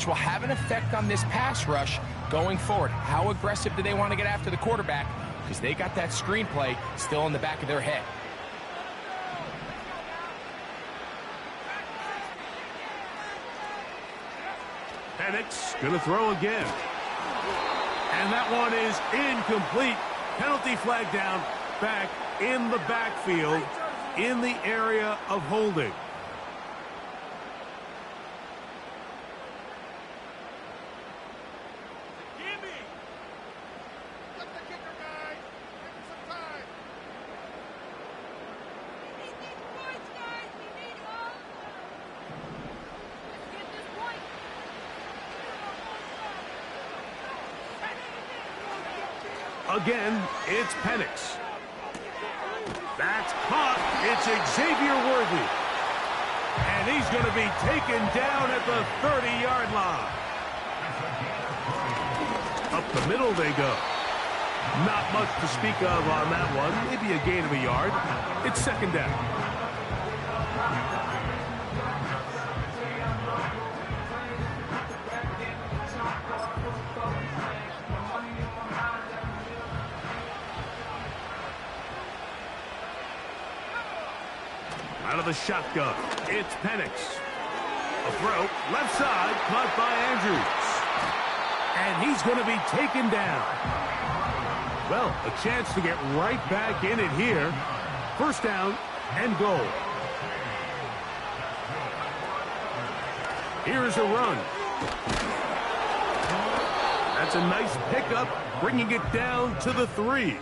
which will have an effect on this pass rush going forward. How aggressive do they want to get after the quarterback? Because they got that screenplay still in the back of their head. Penix going to throw again. And that one is incomplete. Penalty flag down, back in the backfield, in the area of holding. Again, it's Penix. That's caught. It's Xavier Worthy. And he's going to be taken down at the 30-yard line. Up the middle they go. Not much to speak of on that one. Maybe a gain of a yard. It's second down. Out of the shotgun, it's Penix. A throw, left side, caught by Andrews. And he's going to be taken down. Well, a chance to get right back in it here. First down and goal. Here's a run. That's a nice pickup, bringing it down to the 3.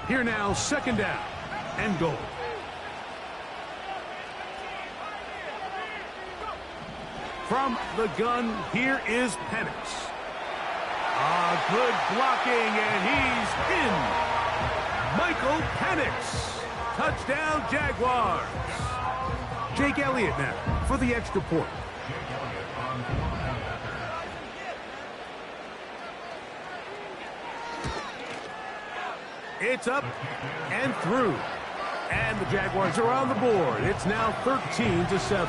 Here now, second down and goal. From the gun, here is Penix. Good blocking, and he's in. Michael Penix. Touchdown, Jaguars. Jake Elliott now for the extra point. It's up and through. And the Jaguars are on the board. It's now 13-7.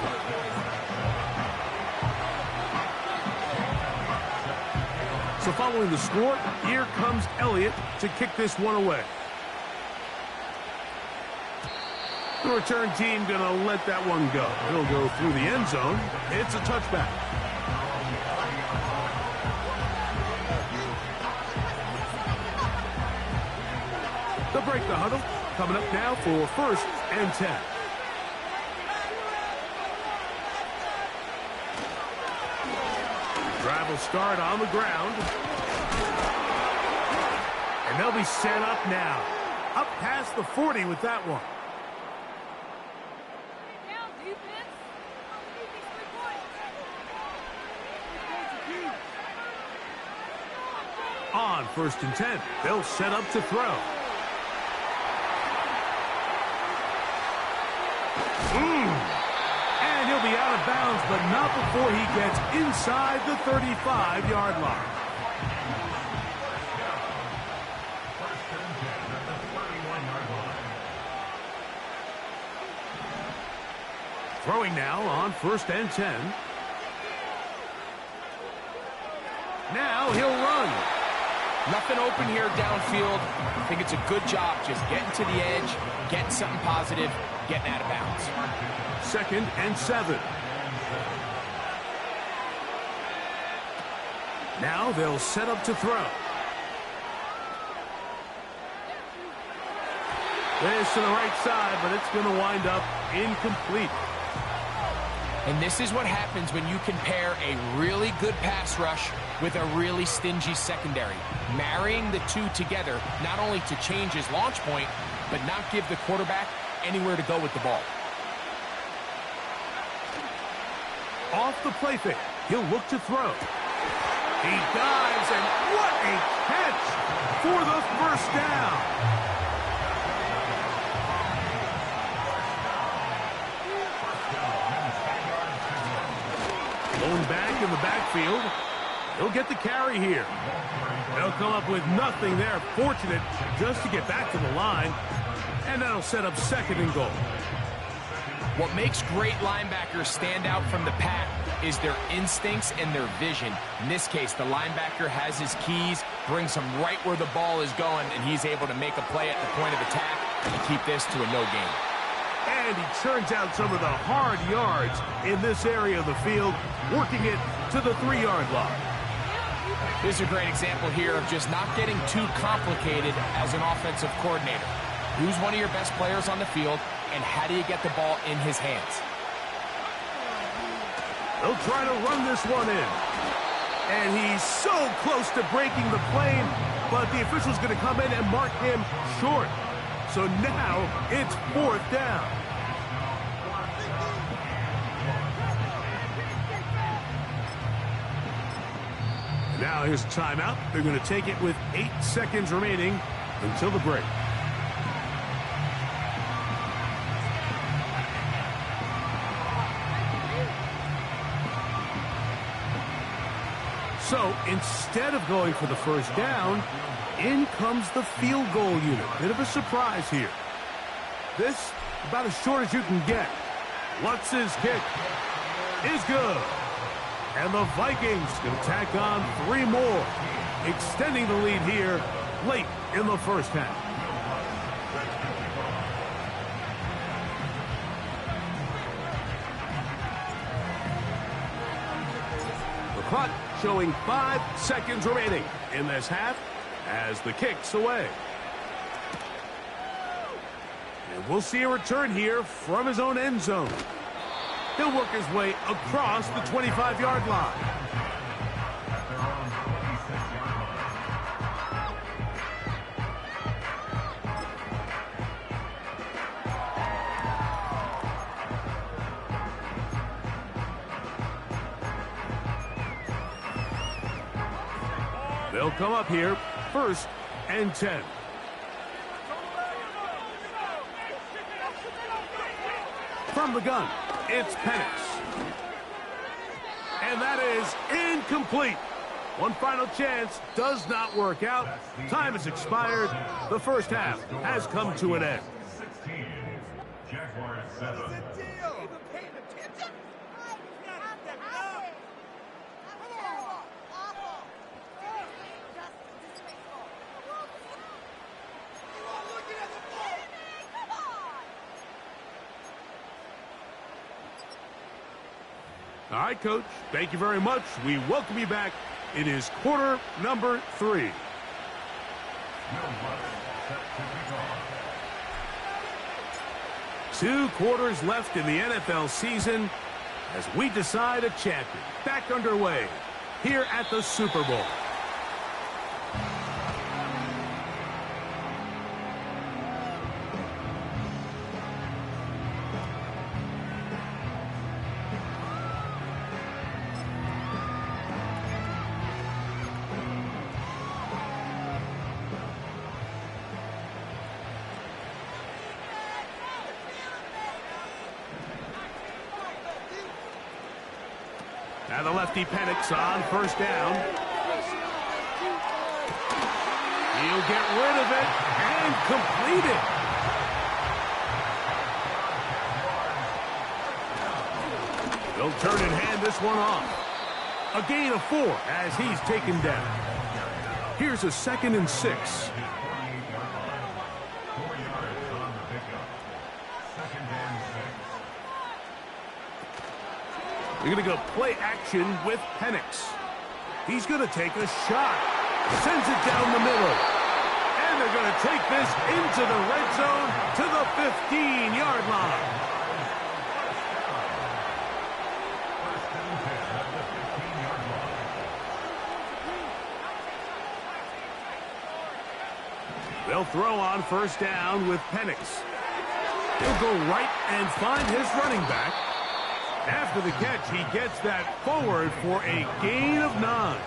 So following the score, here comes Elliott to kick this one away. The return team going to let that one go. He'll go through the end zone. It's a touchback. They'll break the huddle. Coming up now for first and 10. Drive will start on the ground. And they'll be set up now. Up past the 40 with that one. On first and 10, they'll set up to throw. And he'll be out of bounds, but not before he gets inside the 35-yard line. Throwing now on first and 10. Now he'll run. Nothing open here downfield. I think it's a good job just getting to the edge, getting something positive, getting out of bounds. Second and 7. Now they'll set up to throw. This to the right side, but it's going to wind up incomplete. And this is what happens when you can pair a really good pass rush with a really stingy secondary. Marrying the two together, not only to change his launch point, but not give the quarterback anywhere to go with the ball. Off the play fake, he'll look to throw. He dives, and what a catch for the first down. Blown back in the backfield. He'll get the carry here. They'll come up with nothing there. Fortunate just to get back to the line. And that'll set up second and goal. What makes great linebackers stand out from the pack is their instincts and their vision. In this case, the linebacker has his keys, brings him right where the ball is going, and he's able to make a play at the point of attack and keep this to a no gain. And he churns out some of the hard yards in this area of the field, working it to the 3-yard line. This is a great example here of just not getting too complicated as an offensive coordinator. Who's one of your best players on the field, and how do you get the ball in his hands? They'll try to run this one in. And he's so close to breaking the plane, but the official's going to come in and mark him short. So now it's 4th down. Now here's a timeout. They're going to take it with 8 seconds remaining until the break. So instead of going for the first down, in comes the field goal unit. Bit of a surprise here. This about as short as you can get. Lutz's kick is good. And the Vikings can tack on 3 more, extending the lead here late in the first half. The clock showing 5 seconds remaining in this half as the kick's away. And we'll see a return here from his own end zone. He'll work his way across the 25-yard line. They'll come up here, 1st and 10. From the gun, it's Penix. And that is incomplete. One final chance does not work out. Time has expired. The first half has come to an end. Jaguars 7. All right, Coach. Thank you very much. We welcome you back. It is quarter number 3. 2 quarters left in the NFL season as we decide a champion. Back underway here at the Super Bowl. Now the lefty Penix on 1st down. He'll get rid of it and complete it. They'll turn and hand this one off. A gain of 4 as he's taken down. Here's a 2nd and 6. They're going to go play action with Penix. He's going to take a shot. Sends it down the middle. And they're going to take this into the red zone to the 15-yard line. They'll throw on 1st down with Penix. He'll go right and find his running back. After the catch, he gets that forward for a gain of 9.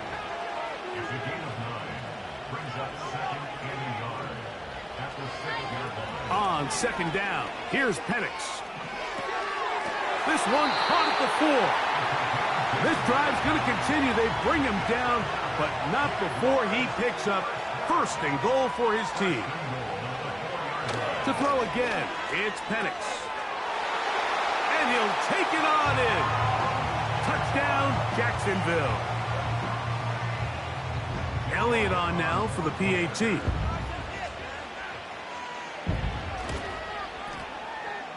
On 2nd down, here's Penix. This one caught at the 4. This drive's going to continue. They bring him down, but not before he picks up first and goal for his team. To throw again, it's Penix. And he'll take it on in. Touchdown, Jacksonville. Elliott on now for the PAT.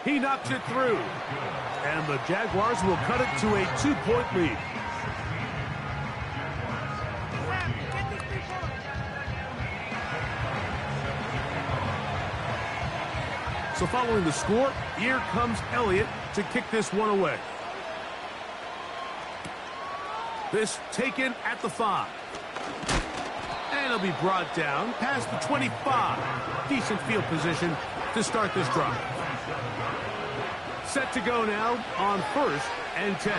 He knocks it through. And the Jaguars will cut it to a 2-point lead. So following the score, here comes Elliott to kick this one away. This taken at the 5. And it'll be brought down past the 25. Decent field position to start this drive. Set to go now on 1st and 10.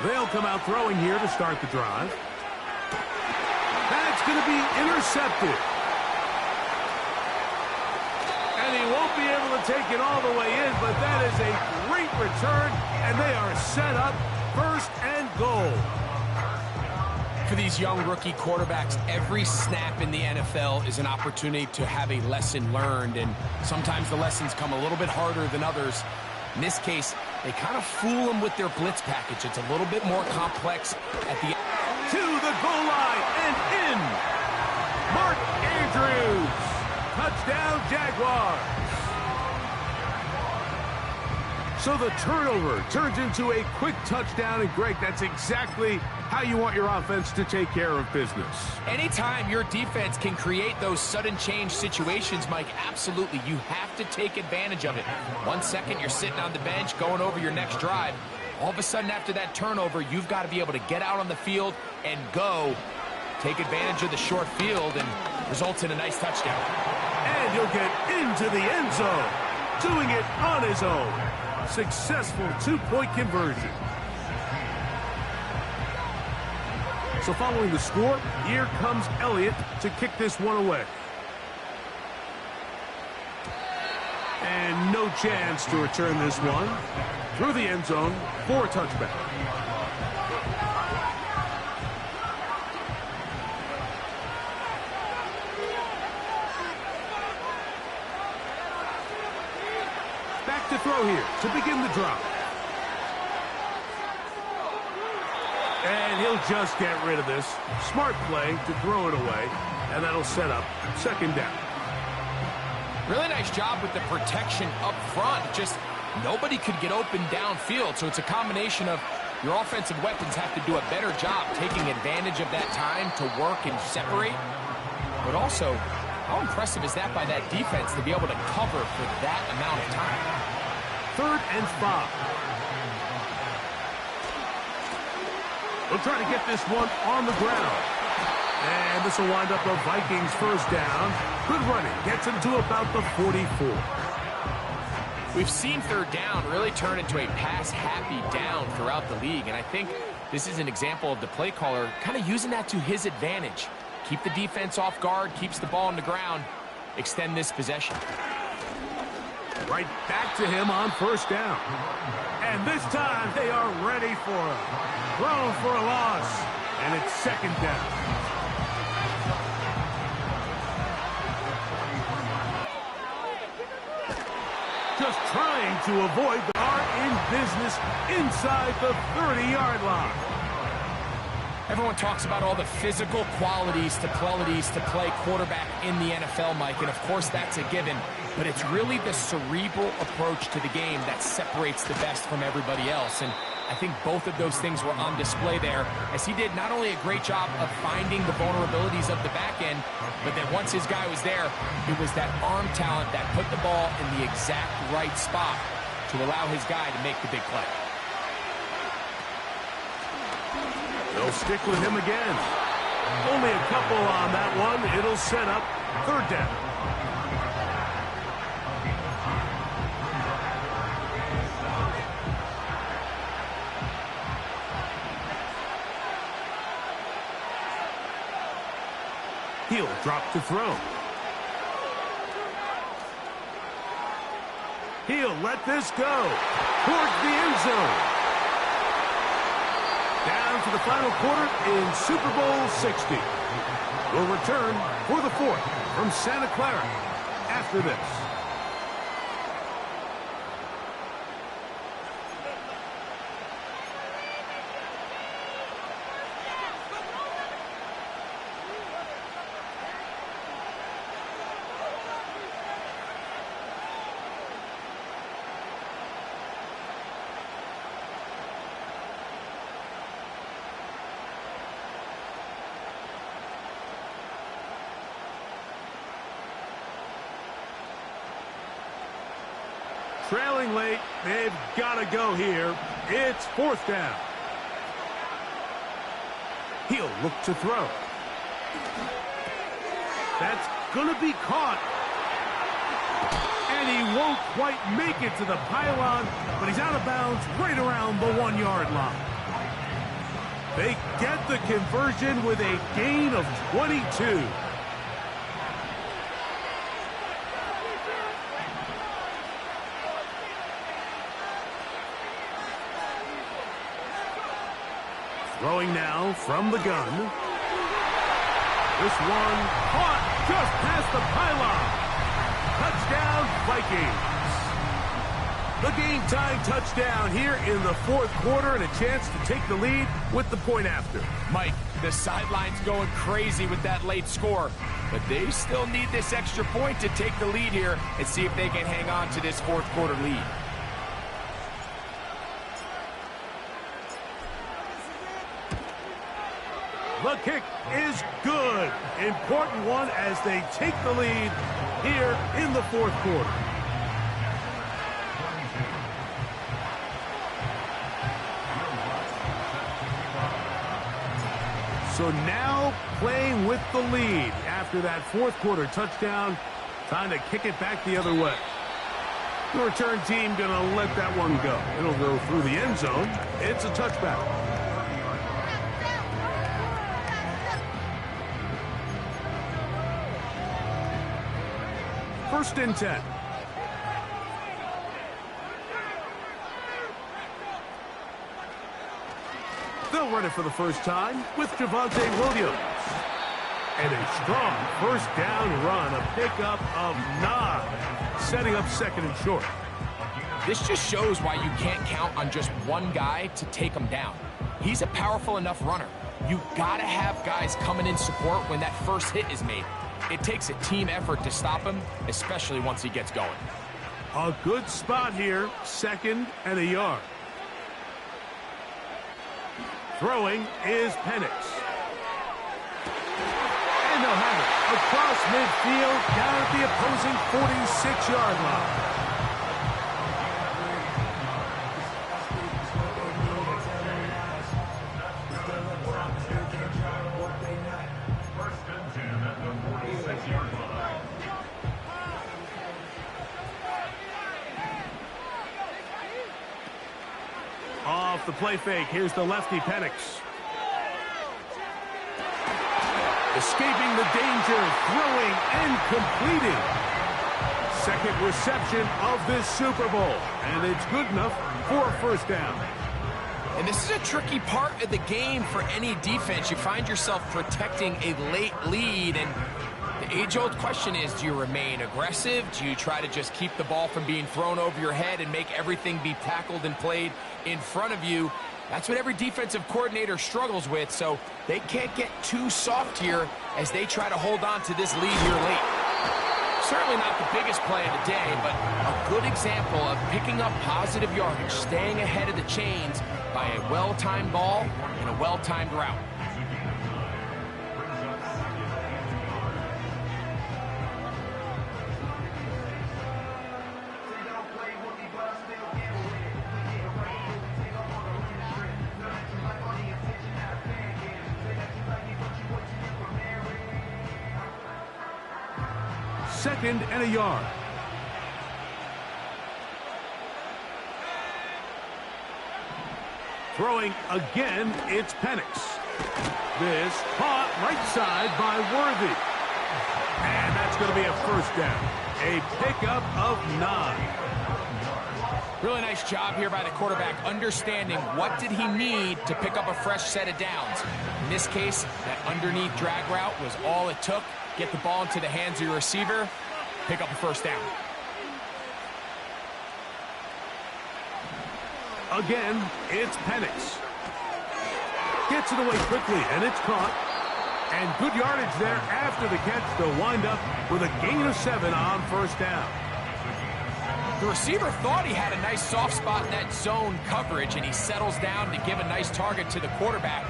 They'll come out throwing here to start the drive. That's going to be intercepted. And he won't be able to take it all the way in, but that is a great return, and they are set up 1st and goal. For these young rookie quarterbacks, every snap in the NFL is an opportunity to have a lesson learned, and sometimes the lessons come a little bit harder than others. In this case, they kind of fool them with their blitz package. It's a little bit more complex at the end. To the goal line and in. Mark Andrews. Touchdown, Jaguars. So the turnover turns into a quick touchdown, and Greg, that's exactly how you want your offense to take care of business. Anytime your defense can create those sudden change situations, Mike, absolutely, you have to take advantage of it. 1 second, you're sitting on the bench going over your next drive. All of a sudden, after that turnover, you've got to be able to get out on the field and go. Take advantage of the short field, and results in a nice touchdown. And he'll get into the end zone, doing it on his own. Successful 2-point conversion. So following the score, here comes Elliott to kick this one away. And no chance to return this one through the end zone for a touchback. Back to throw here to begin the drive. And he'll just get rid of this. Smart play to throw it away, and that'll set up 2nd down. Really nice job with the protection up front. Just nobody could get open downfield, so it's a combination of your offensive weapons have to do a better job taking advantage of that time to work and separate. But also, how impressive is that by that defense to be able to cover for that amount of time? 3rd and 5. We'll try to get this one on the ground. And this will wind up the Vikings 1st down. Good running. Gets him to about the 44. We've seen 3rd down really turn into a pass-happy down throughout the league. And I think this is an example of the play caller kind of using that to his advantage. Keep the defense off guard, keeps the ball on the ground, extend this possession. Right back to him on 1st down. And this time they are ready for him. Thrown for a loss. And it's 2nd down. Just trying to avoid the are in business inside the 30-yard line. Everyone talks about all the physical qualities to play quarterback in the NFL, Mike, and of course that's a given. But it's really the cerebral approach to the game that separates the best from everybody else. And I think both of those things were on display there, as he did not only a great job of finding the vulnerabilities of the back end, but then once his guy was there, it was that arm talent that put the ball in the exact right spot to allow his guy to make the big play. They'll stick with him again. Only a couple on that one. It'll set up 3rd down. He'll drop to throw. He'll let this go towards the end zone. Down to the final quarter in Super Bowl 60. We'll return for the fourth from Santa Clara after this. Trailing late, they've got to go here. It's fourth down. He'll look to throw. That's going to be caught. And he won't quite make it to the pylon, but he's out of bounds right around the 1-yard line. They get the conversion with a gain of 22. Throwing now from the gun. This one caught just past the pylon. Touchdown, Vikings. The game-time touchdown here in the fourth quarter and a chance to take the lead with the point after. Mike, the sideline's going crazy with that late score, but they still need this extra point to take the lead here and see if they can hang on to this fourth quarter lead. The kick is good. Important one as they take the lead here in the fourth quarter. So now playing with the lead after that fourth quarter touchdown, trying to kick it back the other way. The return team going to let that one go. It'll go through the end zone. It's a touchback. First and 10. They'll run it for the first time with Javonte Williams. And a strong first down run, a pickup of 9, setting up second and short. This just shows why you can't count on just one guy to take him down. He's a powerful enough runner. You gotta have guys coming in support when that first hit is made. It takes a team effort to stop him, especially once he gets going. A good spot here, second and a yard. Throwing is Penix. And they'll have it across midfield down at the opposing 46-yard line. Off the play fake, here's the lefty Penix. Escaping the danger, throwing and completing. Second reception of this Super Bowl, and it's good enough for a first down. And this is a tricky part of the game for any defense. You find yourself protecting a late lead, and the age-old question is, do you remain aggressive? Do you try to just keep the ball from being thrown over your head and make everything be tackled and played in front of you? That's what every defensive coordinator struggles with, so they can't get too soft here as they try to hold on to this lead here late. Certainly not the biggest play of the day, but a good example of picking up positive yardage, staying ahead of the chains by a well-timed ball and a well-timed route. Second and a yard. Throwing again, it's Penix. This caught right side by Worthy. And that's going to be a first down. A pickup of 9. Really nice job here by the quarterback, understanding what did he need to pick up a fresh set of downs. In this case, that underneath drag route was all it took. Get the ball into the hands of your receiver, pick up a first down. Again, it's Penix. Gets it away quickly, and it's caught. And good yardage there after the catch. They'll wind up with a gain of 7 on first down. The receiver thought he had a nice soft spot in that zone coverage, and he settles down to give a nice target to the quarterback.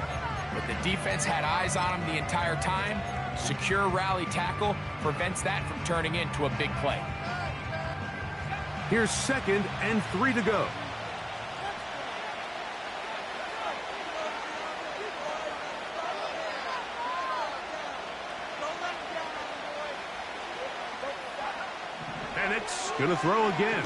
But the defense had eyes on him the entire time. Secure rally tackle prevents that from turning into a big play. Here's 2nd and 3 to go. Penix gonna throw again.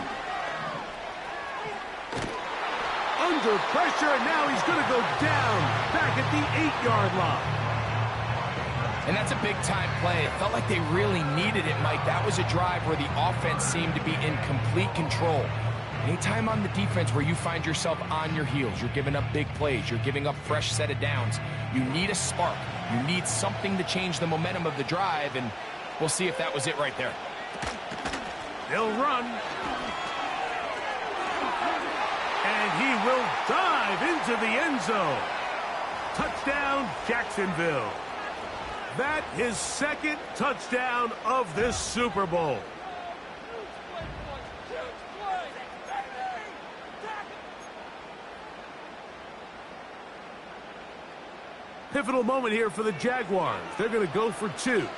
Under pressure, and now he's gonna go down back at the 8-yard line. And that's a big-time play. It felt like they really needed it, Mike. That was a drive where the offense seemed to be in complete control. Anytime on the defense where you find yourself on your heels, you're giving up big plays, you're giving up fresh set of downs, you need a spark. You need something to change the momentum of the drive, and we'll see if that was it right there. They'll run. And he will dive into the end zone. Touchdown, Jacksonville. That his 2nd touchdown of this Super Bowl. Pivotal moment here for the Jaguars. They're going to go for 2.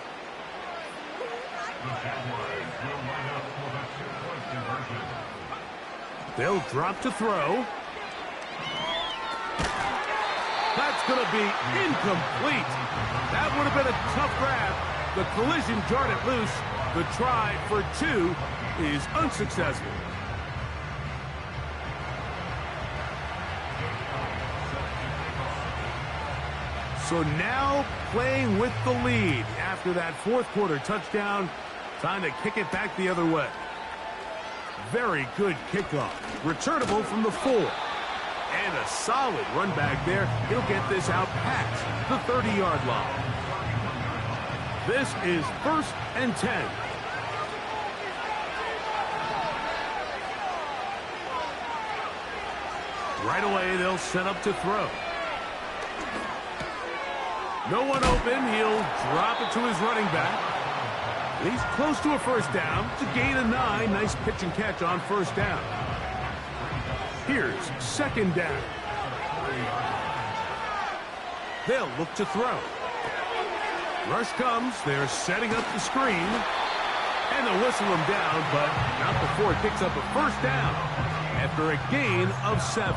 They'll drop to throw. That's going to be incomplete. That would have been a tough grab. The collision jarred it loose. The try for 2 is unsuccessful. So now playing with the lead after that 4th quarter touchdown. Time to kick it back the other way. Very good kickoff. Returnable from the 4. And a solid run back there. He'll get this out past the 30-yard line. This is 1st and 10. Right away, they'll set up to throw. No one open. He'll drop it to his running back. He's close to a first down. To gain a 9. Nice pitch and catch on first down. Here's 2nd down. They'll look to throw. Rush comes. They're setting up the screen. And they'll whistle him down, but not before it picks up a first down after a gain of 7.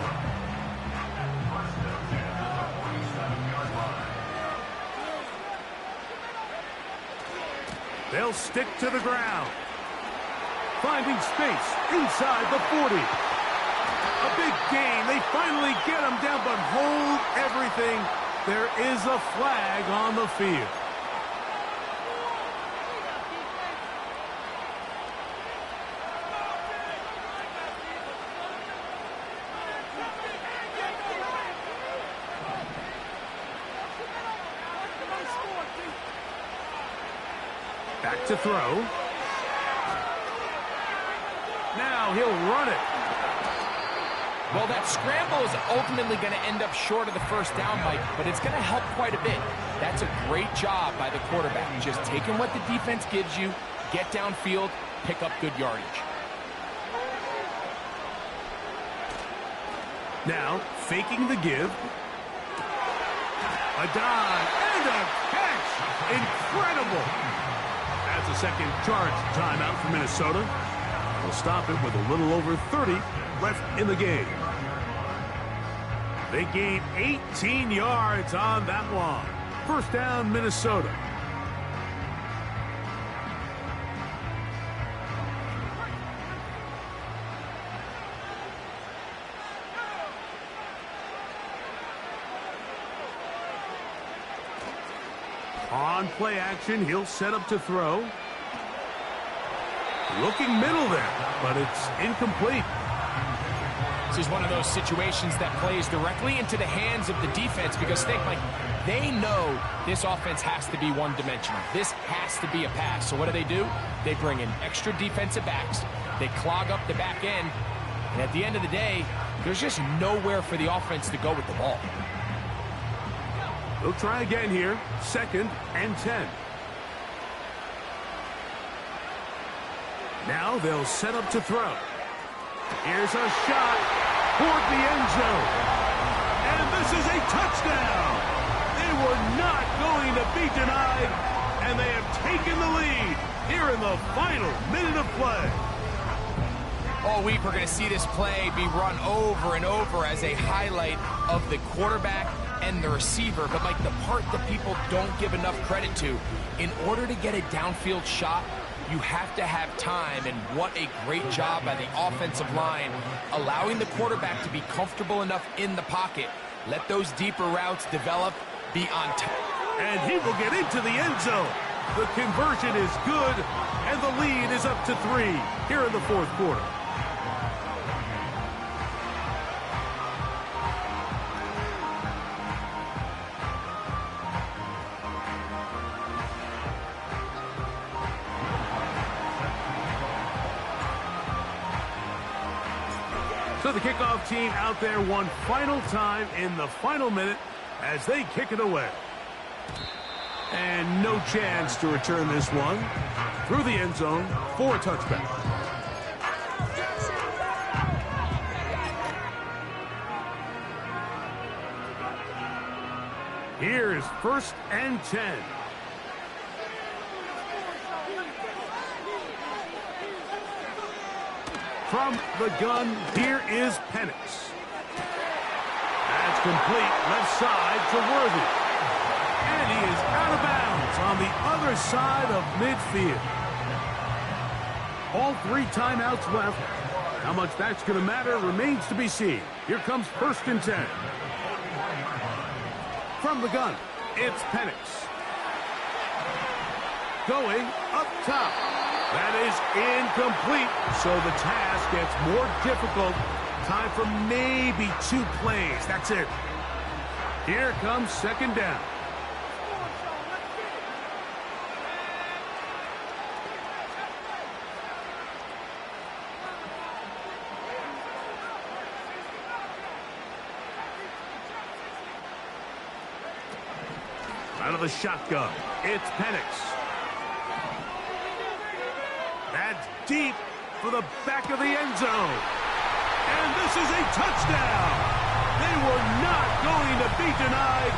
They'll stick to the ground. Finding space inside the 40. A big gain. They finally get him down, but hold everything. There is a flag on the field. Back to throw. Now he'll run it. Well, that scramble is ultimately going to end up short of the first down, Mike, but it's going to help quite a bit. That's a great job by the quarterback. Just taking what the defense gives you, get downfield, pick up good yardage. Now, faking the give. A dive and a catch. Incredible. That's a second charge timeout for Minnesota. We'll stop it with a little over 30 left in the game. They gain 18 yards on that one. First down, Minnesota. On play action, he'll set up to throw. Looking middle there, but it's incomplete. This is one of those situations that plays directly into the hands of the defense because think, like, they know this offense has to be one-dimensional. This has to be a pass. So what do? They bring in extra defensive backs. They clog up the back end. And at the end of the day, there's just nowhere for the offense to go with the ball. They'll try again here. 2nd and 10. Now they'll set up to throw. Here's a shot toward the end zone. And this is a touchdown. They were not going to be denied, and they have taken the lead here in the final minute of play. All week we're going to see this play be run over and over as a highlight of the quarterback and the receiver. But, Mike, the part that people don't give enough credit to, in order to get a downfield shot, you have to have time, and what a great job by the offensive line, allowing the quarterback to be comfortable enough in the pocket, let those deeper routes develop, be on top. And he will get into the end zone. The conversion is good, and the lead is up to 3 here in the 4th quarter. So the kickoff team out there one final time in the final minute as they kick it away. And no chance to return this one through the end zone for a touchback. Here's 1st and 10. From the gun, here is Penix. That's complete, left side to Worthy. And he is out of bounds on the other side of midfield. All 3 timeouts left. How much that's going to matter remains to be seen. Here comes 1st and 10. From the gun, it's Penix. Going up top. That is incomplete, so the task gets more difficult. Time for maybe 2 plays. That's it. Here comes 2nd down. Out of the shotgun, it's Penix. That's deep for the back of the end zone. And this is a touchdown. They were not going to be denied,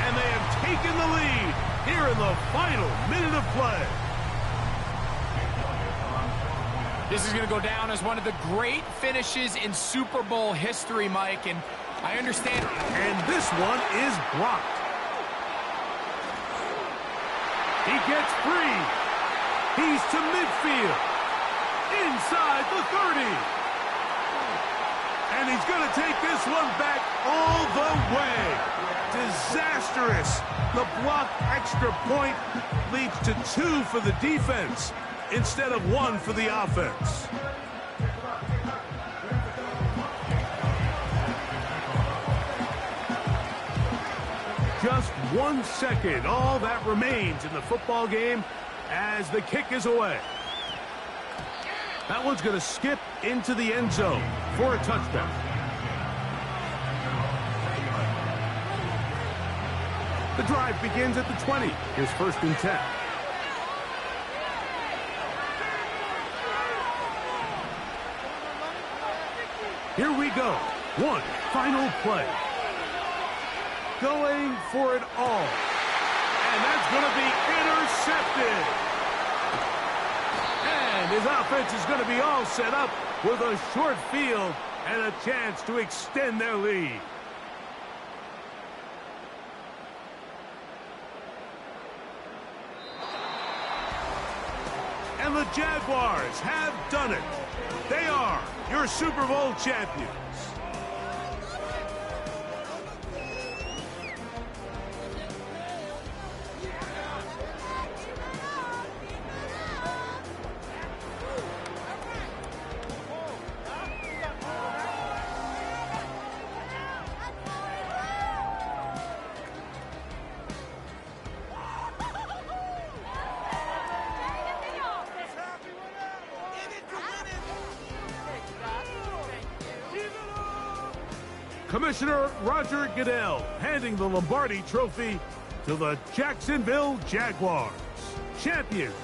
and they have taken the lead here in the final minute of play. This is going to go down as one of the great finishes in Super Bowl history, Mike, and I understand. And this one is blocked. He gets free. He's to midfield. Inside the 30. And he's going to take this one back all the way. Disastrous. The blocked extra point leads to 2 for the defense instead of 1 for the offense. Just 1 second, all that remains in the football game as the kick is away. That one's going to skip into the end zone for a touchdown. The drive begins at the 20. Here's 1st and 10. Here we go. One final play. Going for it all. And that's going to be intercepted. And his offense is going to be all set up with a short field and a chance to extend their lead. And the Jaguars have done it. They are your Super Bowl champions. Commissioner Roger Goodell handing the Lombardi Trophy to the Jacksonville Jaguars, champions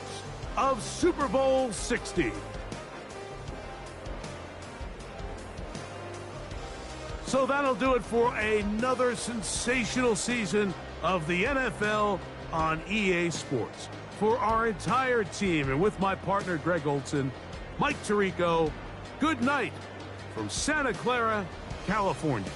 of Super Bowl 60. So that'll do it for another sensational season of the NFL on EA Sports. For our entire team and with my partner Greg Olson, Mike Tirico, good night from Santa Clara, California.